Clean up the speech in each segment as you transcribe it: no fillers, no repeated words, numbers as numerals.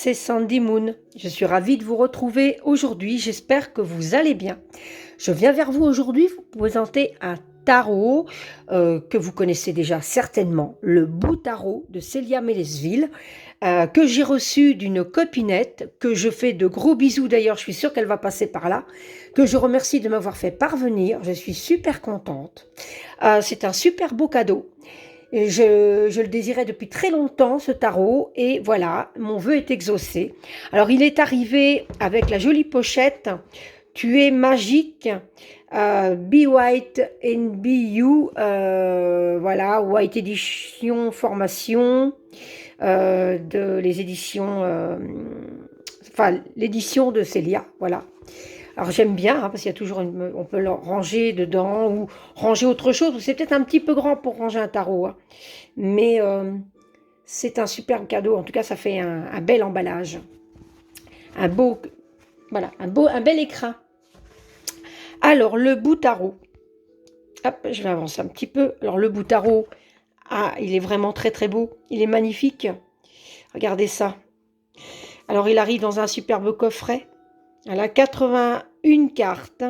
c'est Sandy Moon. Je suis ravie de vous retrouver aujourd'hui. J'espère que vous allez bien. Je viens vers vous aujourd'hui vous présenter un tarot que vous connaissez déjà certainement, le Beau Tarot de Célia Mélesville, que j'ai reçu d'une copinette, que je fais de gros bisous d'ailleurs, je suis sûre qu'elle va passer par là, que je remercie de m'avoir fait parvenir. Je suis super contente. C'est un super beau cadeau. Et je le désirais depuis très longtemps, ce tarot, et voilà, mon vœu est exaucé. Alors, il est arrivé avec la jolie pochette « Tu es magique », Be White and Be You, voilà, White Edition Formation, les éditions, enfin, l'édition de Célia, voilà. Alors j'aime bien, hein, parce qu'il y a toujours on peut le ranger dedans ou ranger autre chose. C'est peut-être un petit peu grand pour ranger un tarot, hein. Mais c'est un superbe cadeau. En tout cas, ça fait un bel emballage. Un beau, voilà, un bel écrin. Alors, le bout tarot. Hop, je vais avancer un petit peu. Alors, le bout tarot, il est vraiment très très beau. Il est magnifique. Regardez ça. Alors, il arrive dans un superbe coffret. Elle a 81 cartes.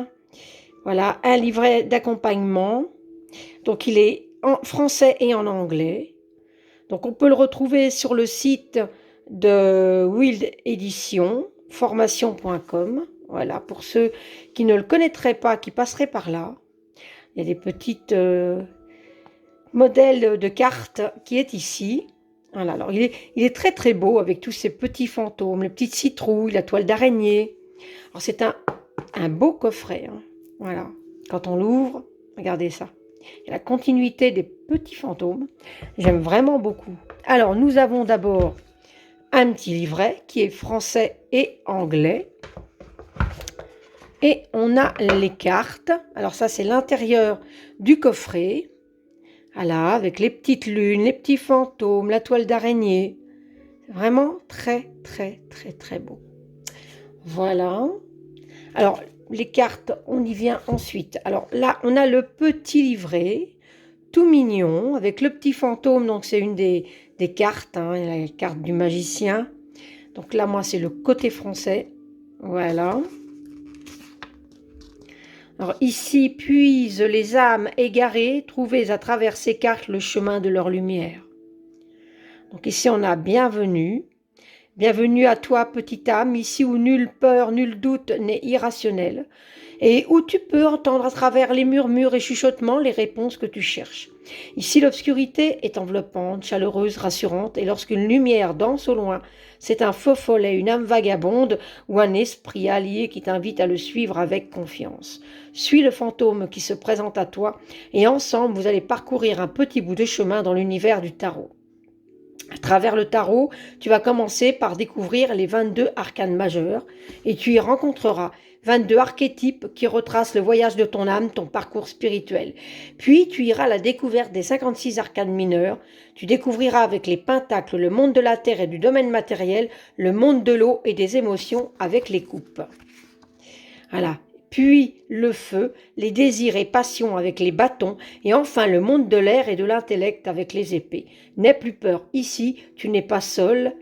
Voilà, un livret d'accompagnement. Donc, il est en français et en anglais. Donc, on peut le retrouver sur le site de Wild Edition, formation.com. Voilà, pour ceux qui ne le connaîtraient pas, qui passeraient par là. Il y a des petites modèles de cartes qui est ici. Voilà, alors il est très très beau avec tous ces petits fantômes, les petites citrouilles, la toile d'araignée. Alors c'est un beau coffret, hein. Voilà, quand on l'ouvre, regardez ça. Il y a la continuité des petits fantômes. J'aime vraiment beaucoup. Alors nous avons d'abord un petit livret qui est français et anglais. Et on a les cartes. Alors ça, c'est l'intérieur du coffret. Voilà, avec les petites lunes, les petits fantômes, la toile d'araignée. Vraiment très, très, très, très beau. Voilà. Alors, les cartes, on y vient ensuite. Alors là, on a le petit livret, tout mignon, avec le petit fantôme. Donc, c'est une des cartes, hein, la carte du magicien. Donc là, moi, c'est le côté français. Voilà. Alors ici, puisent les âmes égarées, trouvées à travers ces cartes le chemin de leur lumière. Donc ici, on a bienvenue. Bienvenue à toi, petite âme, ici où nulle peur, nul doute n'est irrationnel, et où tu peux entendre à travers les murmures et chuchotements les réponses que tu cherches. Ici, l'obscurité est enveloppante, chaleureuse, rassurante, et lorsqu'une lumière danse au loin, c'est un faux follet, une âme vagabonde ou un esprit allié qui t'invite à le suivre avec confiance. Suis le fantôme qui se présente à toi, et ensemble, vous allez parcourir un petit bout de chemin dans l'univers du tarot. À travers le tarot, tu vas commencer par découvrir les 22 arcanes majeurs et tu y rencontreras 22 archétypes qui retracent le voyage de ton âme, ton parcours spirituel. Puis tu iras à la découverte des 56 arcanes mineurs. Tu découvriras avec les pentacles le monde de la terre et du domaine matériel, le monde de l'eau et des émotions avec les coupes. Voilà. Puis le feu, les désirs et passions avec les bâtons, et enfin le monde de l'air et de l'intellect avec les épées. N'aie plus peur, ici, tu n'es pas seul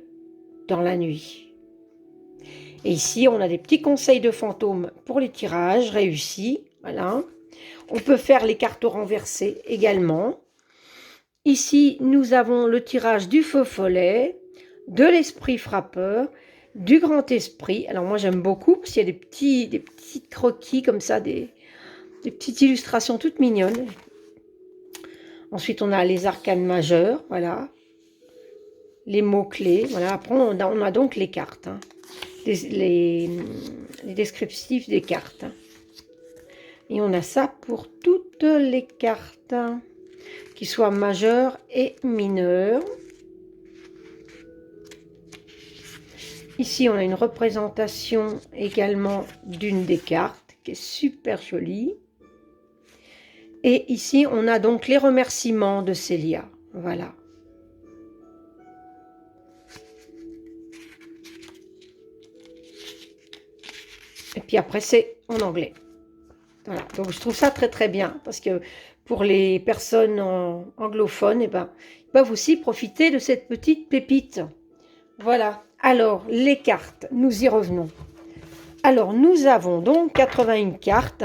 dans la nuit. Et ici, on a des petits conseils de fantômes pour les tirages réussis. Voilà. On peut faire les cartes renversées également. Ici, nous avons le tirage du feu follet, de l'esprit frappeur, du grand esprit. Alors moi j'aime beaucoup parce qu'il y a des petits croquis comme ça, des petites illustrations toutes mignonnes. Ensuite on a les arcanes majeures, voilà, les mots-clés, voilà. Après on a donc les cartes, hein. les descriptifs des cartes. Et on a ça pour toutes les cartes, qui soient majeures et mineures. Ici, on a une représentation également d'une des cartes qui est super jolie. Et ici, on a donc les remerciements de Célia. Voilà. Et puis après, c'est en anglais. Voilà. Donc, je trouve ça très très bien parce que pour les personnes anglophones, eh ben, ils peuvent aussi profiter de cette petite pépite. Voilà. Alors, les cartes, nous y revenons. Alors, nous avons donc 81 cartes.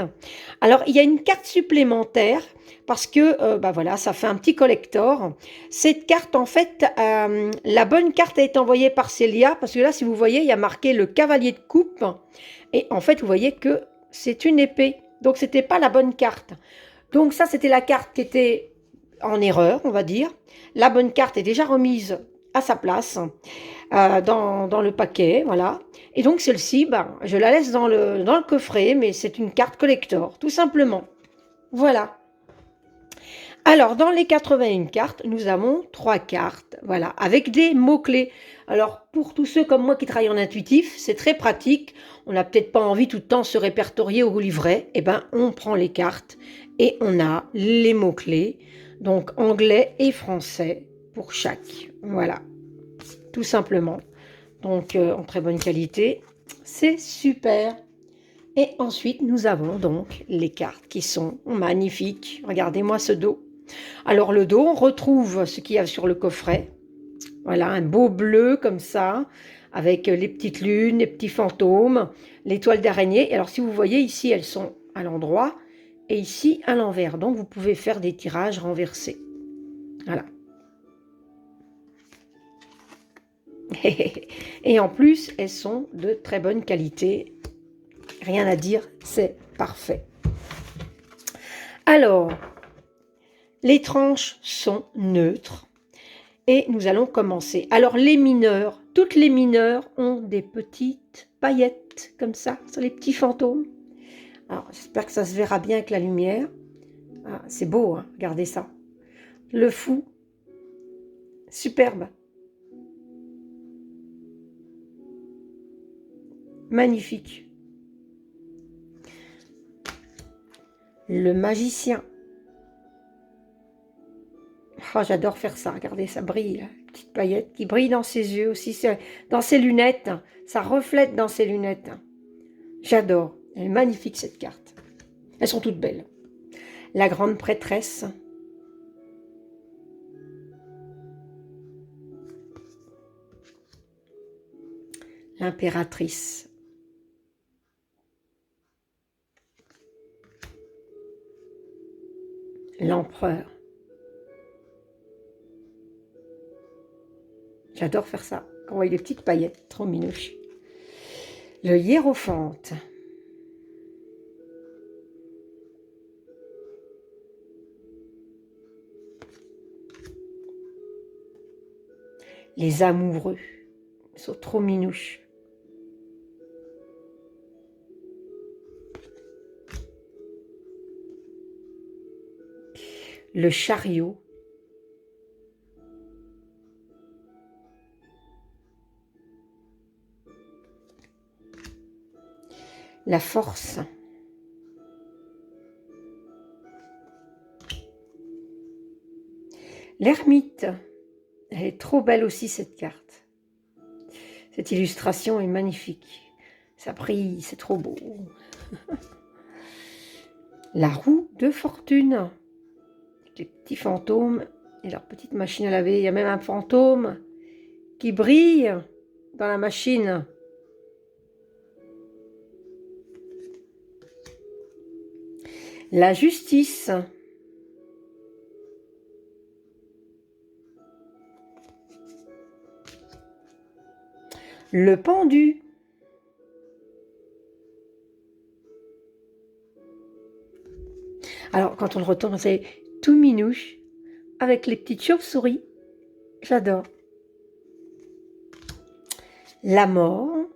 Alors, il y a une carte supplémentaire parce que, bah voilà, ça fait un petit collector. Cette carte, en fait, la bonne carte a été envoyée par Célia parce que là, si vous voyez, il y a marqué le cavalier de coupe. Et en fait, vous voyez que c'est une épée. Donc, c'était pas la bonne carte. Donc, ça, c'était la carte qui était en erreur, on va dire. La bonne carte est déjà remise à sa place dans le paquet, voilà. Et donc celle-ci, ben, je la laisse dans le coffret, mais c'est une carte collector, tout simplement. Voilà. Alors, dans les 81 cartes, nous avons 3 cartes, voilà, avec des mots-clés. Alors, pour tous ceux comme moi qui travaillent en intuitif, c'est très pratique. On n'a peut-être pas envie tout le temps de se répertorier au livret. Eh ben, on prend les cartes et on a les mots-clés, donc anglais et français pour chaque. Voilà, tout simplement. Donc, en très bonne qualité. C'est super. Et ensuite, nous avons donc les cartes qui sont magnifiques. Regardez-moi ce dos. Alors, le dos, on retrouve ce qu'il y a sur le coffret. Voilà, un beau bleu comme ça, avec les petites lunes, les petits fantômes, l'étoile d'araignée. Et alors, si vous voyez ici, elles sont à l'endroit et ici à l'envers. Donc, vous pouvez faire des tirages renversés. Voilà. Et en plus, elles sont de très bonne qualité. Rien à dire, c'est parfait. Alors, les tranches sont neutres et nous allons commencer. Alors, les mineurs, toutes les mineures ont des petites paillettes comme ça, sur les petits fantômes. Alors, j'espère que ça se verra bien avec la lumière. Ah, c'est beau, hein, regardez ça. Le fou, superbe. Magnifique. Le magicien. Oh, j'adore faire ça, regardez, ça brille, là. Petite paillette qui brille dans ses yeux aussi, dans ses lunettes, ça reflète dans ses lunettes. J'adore, elle est magnifique cette carte. Elles sont toutes belles. La grande prêtresse. L'impératrice. L'empereur. J'adore faire ça. Quand on voit les petites paillettes, trop minouches. Le hiérophante. Les amoureux. Ils sont trop minouches. Le chariot. La force. L'ermite. Elle est trop belle aussi cette carte. Cette illustration est magnifique. Ça brille, c'est trop beau. La roue de fortune. Les petits fantômes et leur petite machine à laver. Il y a même un fantôme qui brille dans la machine. La justice. Le pendu. Alors, quand on le retourne, c'est tout minouche, avec les petites chauves-souris. J'adore. La mort.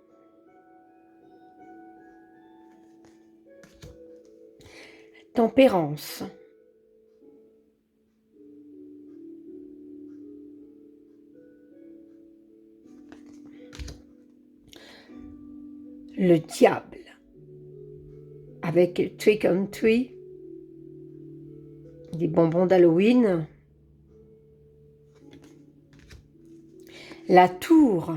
Tempérance. Le diable. Avec Trick or Treat. Des bonbons d'Halloween. La tour.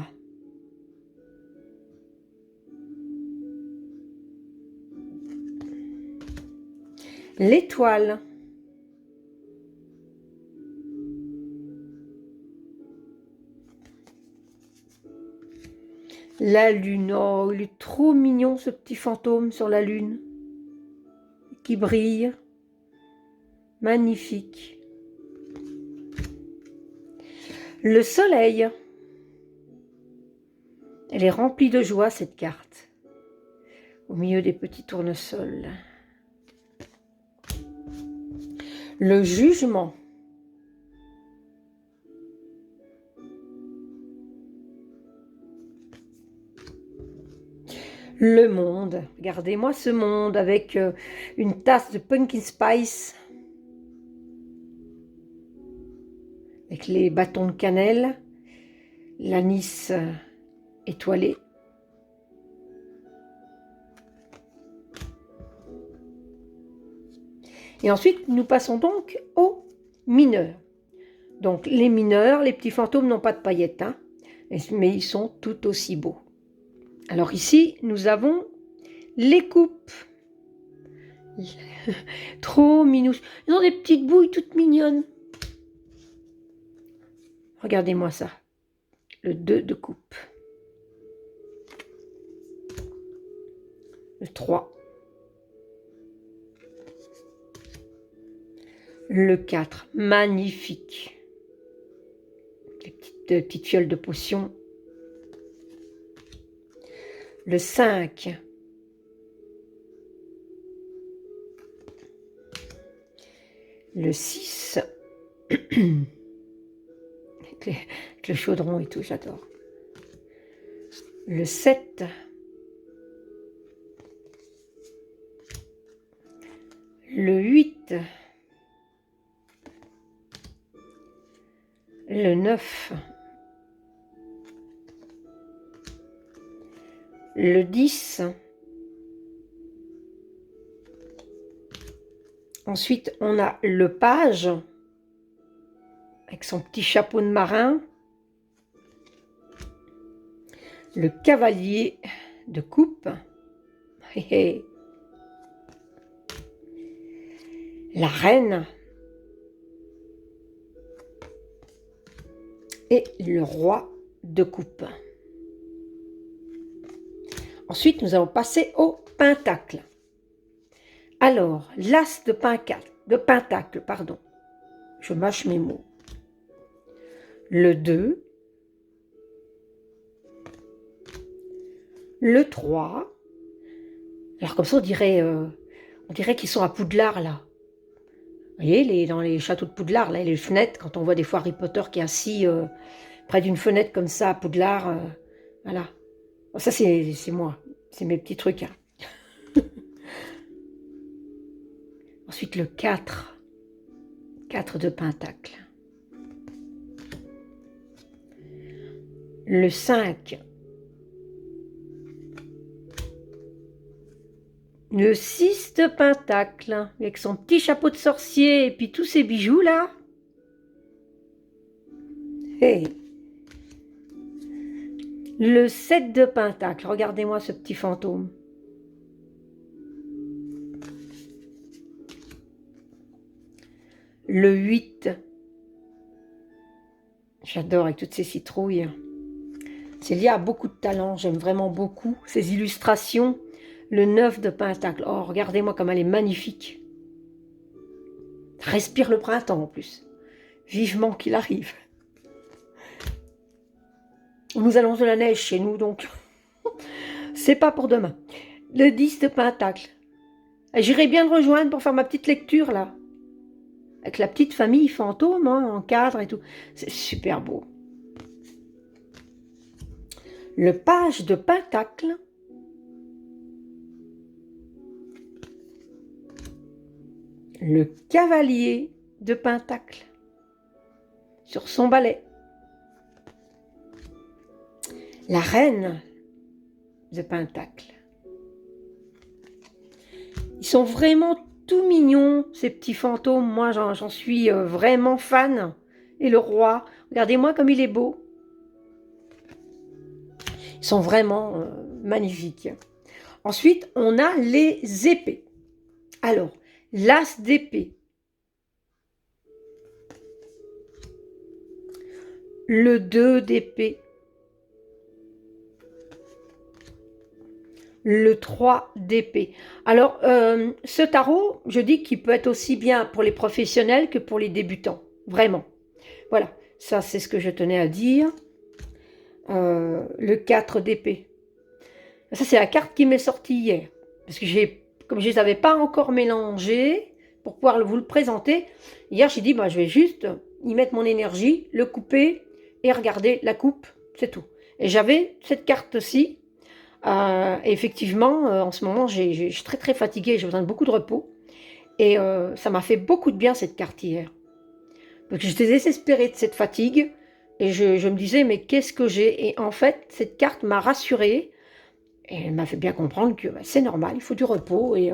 L'étoile. La lune, oh, il est trop mignon ce petit fantôme sur la lune, qui brille, magnifique. Le soleil, elle est remplie de joie cette carte, au milieu des petits tournesols. Le jugement. Le monde, regardez-moi ce monde avec une tasse de pumpkin spice, avec les bâtons de cannelle, l'anis étoilé. Et ensuite, nous passons donc aux mineurs. Donc les mineurs, les petits fantômes n'ont pas de paillettes, hein, mais ils sont tout aussi beaux. Alors ici, nous avons les coupes. Trop minouches. Ils ont des petites bouilles toutes mignonnes. Regardez-moi ça. Le 2 de coupe. Le 3. Le 4. Magnifique. Les petites fioles de potion. Le 5. Le 6. Avec le chaudron et tout, j'adore. Le 7. Le 8. Le 9. Le 10. Ensuite, on a le page avec son petit chapeau de marin. Le cavalier de coupe. La reine. Et le roi de coupe. Ensuite, nous allons passer au pentacle. Alors, l'as de pentacle, pardon. Je mâche mes mots. Le 2. Le 3. Alors comme ça, on dirait qu'ils sont à Poudlard, là. Vous voyez, dans les châteaux de Poudlard, là, les fenêtres, quand on voit des fois Harry Potter qui est assis près d'une fenêtre comme ça à Poudlard, voilà. Bon, ça, c'est moi, c'est mes petits trucs. Hein. Ensuite, le 4. 4 de pentacle. Le 5. Le 6 de pentacle, avec son petit chapeau de sorcier et puis tous ses bijoux là. Hey. Le 7 de pentacle, regardez-moi ce petit fantôme. Le 8. J'adore avec toutes ces citrouilles. Célia a beaucoup de talent, j'aime vraiment beaucoup ses illustrations. Le 9 de pentacle, oh regardez-moi comme elle est magnifique. Respire le printemps en plus. Vivement qu'il arrive. Nous allons de la neige chez nous, donc c'est pas pour demain. Le 10 de pentacle. J'irai bien le rejoindre pour faire ma petite lecture là. Avec la petite famille fantôme, hein, en cadre et tout. C'est super beau. Le page de pentacle. Le cavalier de pentacle. Sur son balai. La reine de pentacle. Ils sont vraiment tout mignons, ces petits fantômes. Moi, j'en suis vraiment fan. Et le roi, regardez-moi comme il est beau. Ils sont vraiment magnifiques. Ensuite, on a les épées. Alors, l'as d'épée. Le 2 d'épée. le 3 d'épée. Alors, ce tarot, je dis qu'il peut être aussi bien pour les professionnels que pour les débutants. Vraiment. Voilà, ça c'est ce que je tenais à dire. Le 4 d'épée. Ça, c'est la carte qui m'est sortie hier. Parce que comme je ne les avais pas encore mélangées, pour pouvoir vous le présenter, hier, j'ai dit, bah, je vais juste y mettre mon énergie, le couper et regarder la coupe, c'est tout. Et j'avais cette carte-ci. Effectivement, en ce moment, je suis très très fatiguée, j'ai besoin de beaucoup de repos. Et ça m'a fait beaucoup de bien cette carte hier. Parce que j'étais désespérée de cette fatigue. Et je me disais, mais qu'est-ce que j'ai? Et en fait, cette carte m'a rassurée. Et elle m'a fait bien comprendre que bah, c'est normal, il faut du repos. Et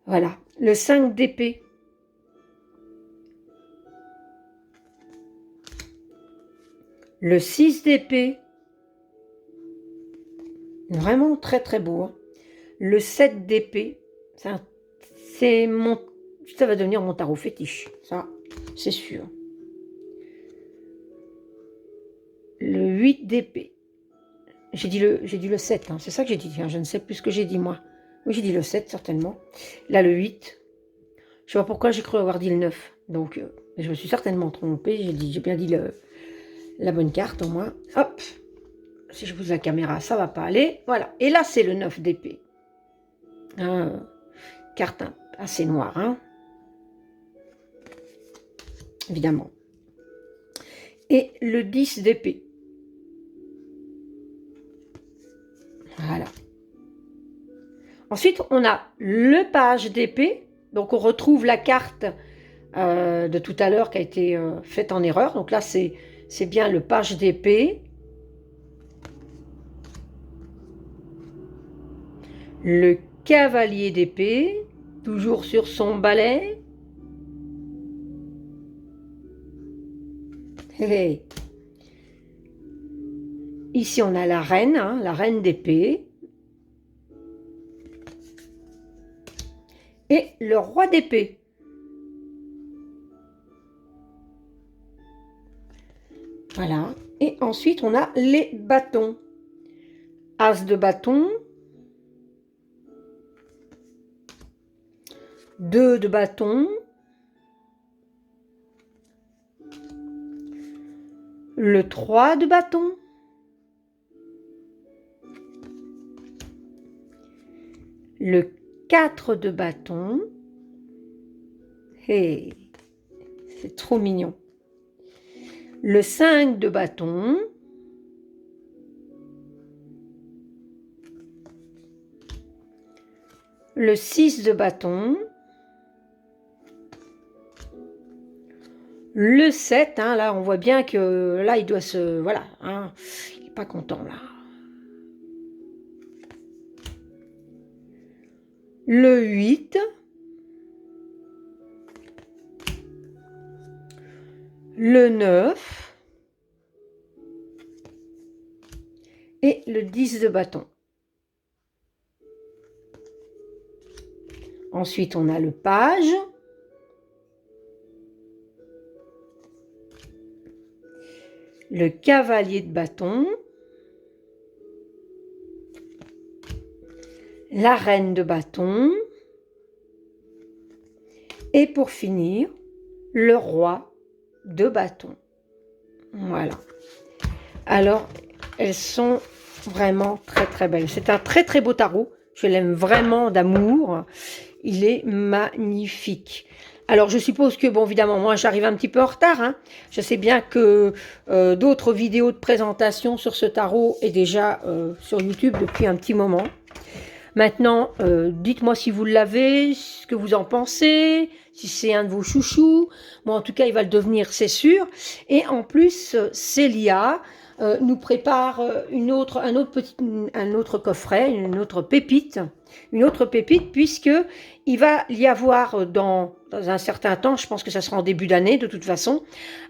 voilà. Le 5 d'épée. Le 6 d'épée. Vraiment très très beau. Hein. Le 7 d'épée. Ça va devenir mon tarot fétiche. Ça, c'est sûr. Le 8 d'épée. J'ai dit le 7, hein. C'est ça que j'ai dit. Hein. Je ne sais plus ce que j'ai dit moi. Oui, j'ai dit le 7 certainement. Là, le 8. Je sais pas pourquoi j'ai cru avoir dit le 9. Donc, je me suis certainement trompée. J'ai bien dit la bonne carte au moins. Hop. Si je pousse la caméra, ça va pas aller. Voilà. Et là, c'est le 9 d'épée. Carte assez noire, hein. Évidemment. Et le 10 d'épée. Voilà. Ensuite, on a le page d'épée. Donc, on retrouve la carte de tout à l'heure qui a été faite en erreur. Donc là, c'est bien le page d'épée. Le cavalier d'épée, toujours sur son balai. Hey. Ici, on a la reine, hein, la reine d'épée. Et le roi d'épée. Voilà. Et ensuite, on a les bâtons. As de bâton. 2 de bâton. Le 3 de bâton. Le 4 de bâton. Hey, c'est trop mignon. Le 5 de bâton. Le 6 de bâton. Le 7, hein, là, on voit bien que là, il doit se... Voilà, hein, il n'est pas content, là. Le 8. Le 9. Et le 10 de bâton. Ensuite, on a le page. Le cavalier de bâton, la reine de bâton, et pour finir, le roi de bâton. Voilà. Alors, elles sont vraiment très très belles. C'est un très très beau tarot. Je l'aime vraiment d'amour. Il est magnifique. Alors, je suppose que, bon, évidemment, moi, j'arrive un petit peu en retard. Hein. Je sais bien que d'autres vidéos de présentation sur ce tarot est déjà sur YouTube depuis un petit moment. Maintenant, dites-moi si vous l'avez, ce que vous en pensez, si c'est un de vos chouchous. Bon, en tout cas, il va le devenir, c'est sûr. Et en plus, Célia nous prépare un autre coffret, une autre pépite, puisque il va y avoir dans un certain temps, je pense que ça sera en début d'année de toute façon,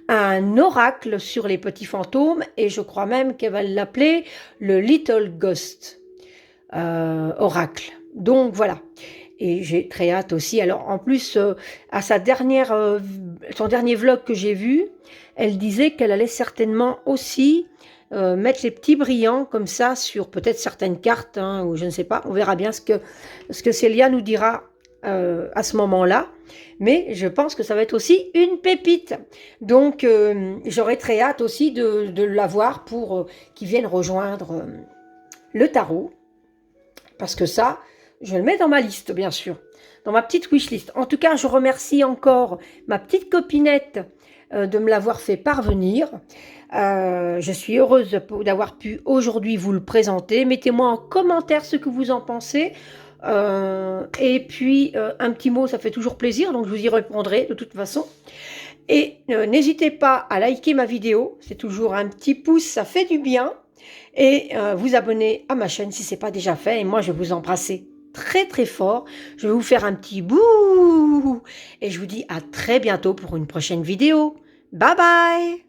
un oracle sur les petits fantômes, et je crois même qu'elle va l'appeler le Little Ghost oracle. Donc voilà. Et j'ai très hâte aussi. Alors en plus, à son dernier vlog que j'ai vu, elle disait qu'elle allait certainement aussi mettre les petits brillants comme ça sur peut-être certaines cartes, hein, ou je ne sais pas. On verra bien ce que Célia nous dira à ce moment-là. Mais je pense que ça va être aussi une pépite. Donc, j'aurais très hâte aussi de l'avoir pour qu'il vienne rejoindre le tarot. Parce que ça, je le mets dans ma liste, bien sûr. Dans ma petite wishlist. En tout cas, je remercie encore ma petite copinette de me l'avoir fait parvenir. Je suis heureuse d'avoir pu aujourd'hui vous le présenter. Mettez-moi en commentaire ce que vous en pensez. Et puis, un petit mot, ça fait toujours plaisir, donc je vous y répondrai de toute façon. Et n'hésitez pas à liker ma vidéo, c'est toujours un petit pouce, ça fait du bien. Et vous abonner à ma chaîne si ce n'est pas déjà fait. Et moi, je vais vous embrasser très très fort. Je vais vous faire un petit bouh. Et je vous dis à très bientôt pour une prochaine vidéo. Bye bye!